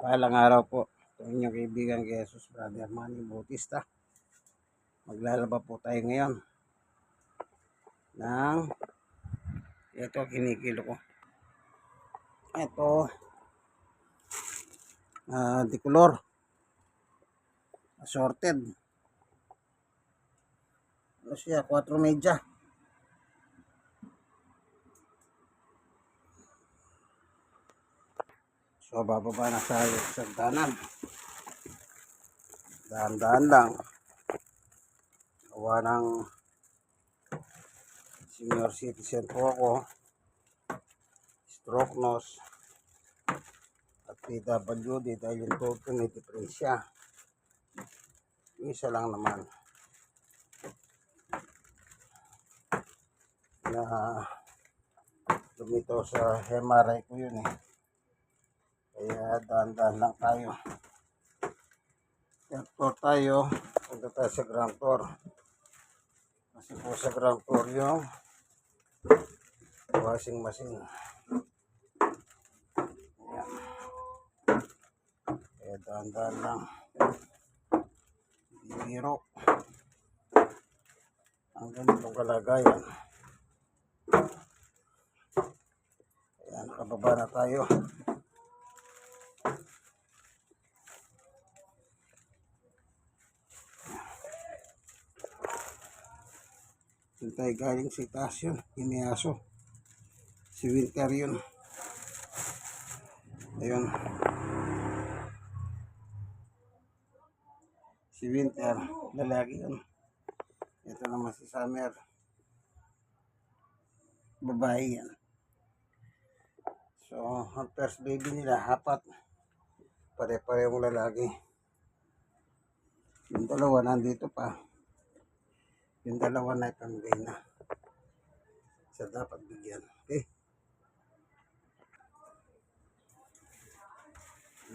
Palang araw po. Ito inyong kaibigan kay Jesus Brother Manny Bautista. Maglalaba po tayo ngayon ng ito kinikilo ko. Ito dicolor assorted. Ano siya? 4 media. So bababa na sa sagdanan. Dahan-dahan lang. Gawa ng senior citizen po ako. Stroke nose. At PWD dahil yung todo may diferensya. Isa lang naman. Na lumito sa MRI ko yun eh. Kaya dahan-dahan lang tayo. Grand tour tayo. Punta tayo sa Grand Tour. Kasi po sa Grand Tour yung washing machine. Ayan. Kaya dahan-dahan lang. Biro. Ang ganitong kalagayan. Kaya nakababa na tayo. Yung tayo galing sa itaas yun, Iniaso. Si Winter yun. Ayun. Si Winter, lalaki yun. Ito naman si Summer. Babae yan. So, ang first baby nila, 4. Pare-parehong lalaki. Yung dalawa nandito pa. Yung dalawa na ipamigay na. So, dapat bigyan. Okay?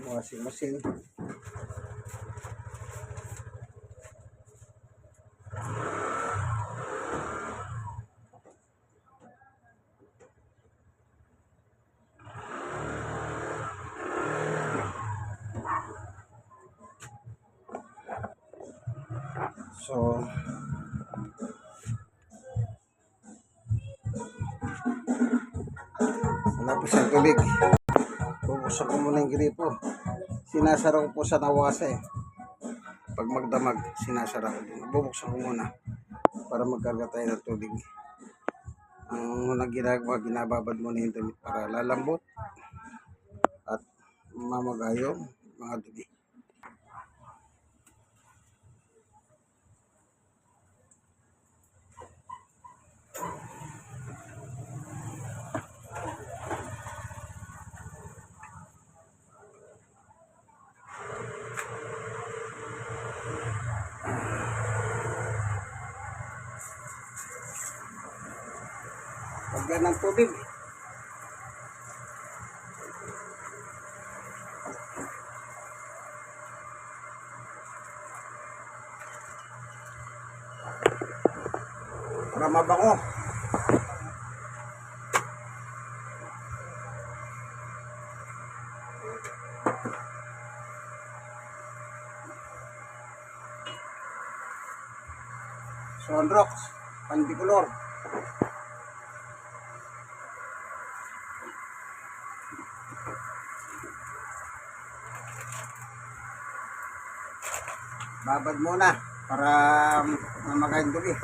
Washing machine. So, wala po siyang tubig. Bubuksan ko muna yung gripo. Sinasara ko po sa nawasa eh. Pag magdamag, sinasara ko din. Bubuksan ko muna para magkarga tayo ng tubig. Ang unang ginagawa, binababad muna yung damit para lalambot at mamagayong mga dumi. Pagyan ng tubig. Para mabango. Sunrox, pandicolor. Babad muna para mamagayin dumi.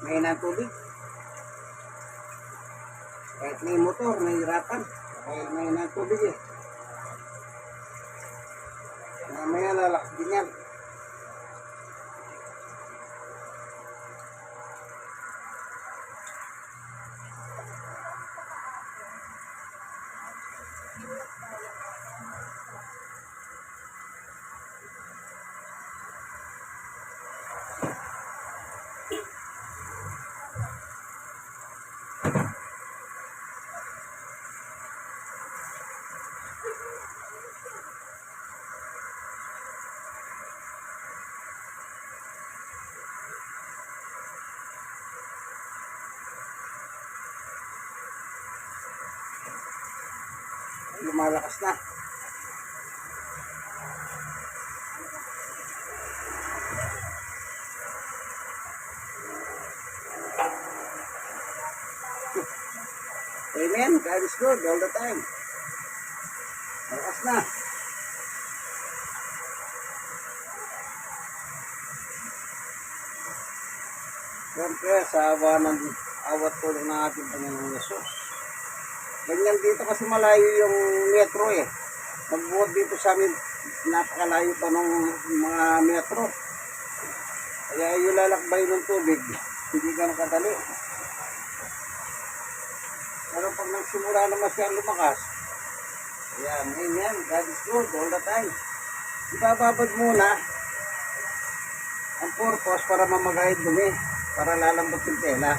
May ng tubig. Kahit may motor, nahihirapan. Kahit may ng tubig eh. Mamaya lalaks din yan. Lumalakas na. Amen. God is good all the time. Malakas na. Siyempre, sa awat tulong ng ating Panginoong Yesus. Ganyan dito kasi malayo yung metro eh. Magbuod dito sa amin, napakalayo pa ng mga metro. Kaya yung lalakbay ng tubig, hindi ganun kadali. Pero pag nagsimula naman siya lumakas, ayan, amen, God is good all the time. Ibababad muna ang purpose para mamagahid dumi, para lalambot yung tela.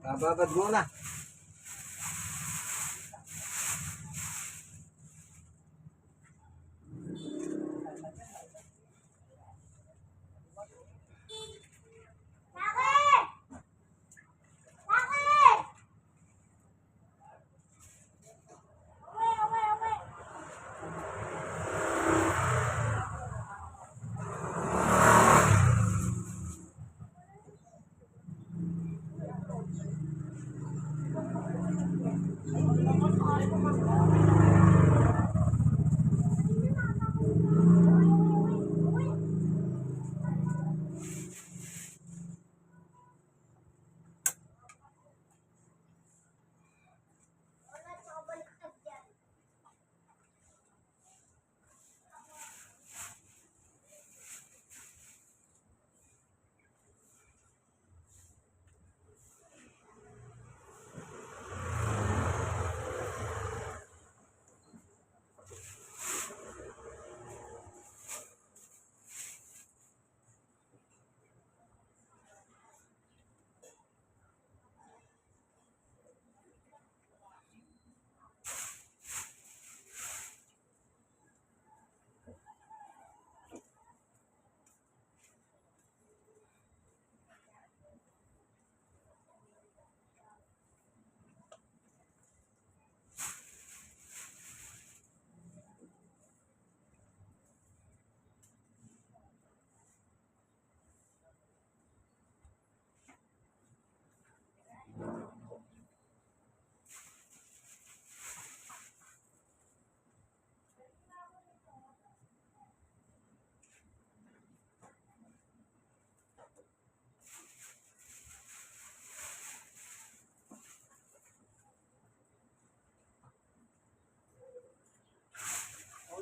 Bababad muna.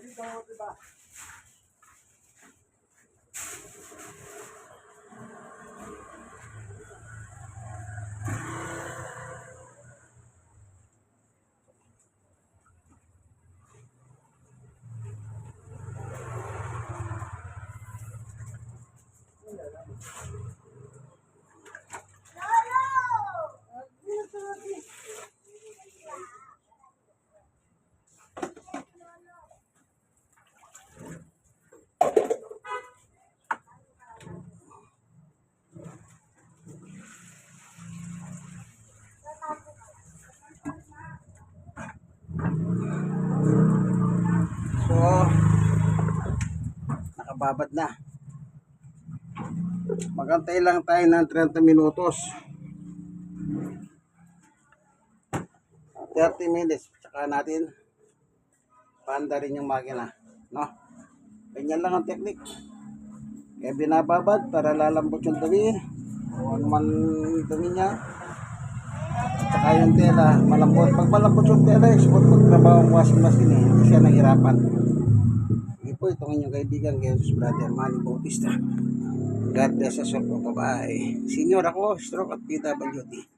Diba? nakababad na. Magantay lang tayo ng 30 minutos. 30 minutes. Tsaka natin paanda rin yung makina. No? Ganyan lang ang technique. Kaya binababad para lalambot yung dumi. O ano man dumi niya. At saka yung tela, malambot. Pag malambot yung tela, export magtrabaho ang washing machine eh. Hindi siya nahirapan. Hindi po, itong inyong kaibigan, Jesus Brother Manny Bautista. God bless us all po. Bye-bye. Senior ako, stroke at PWD.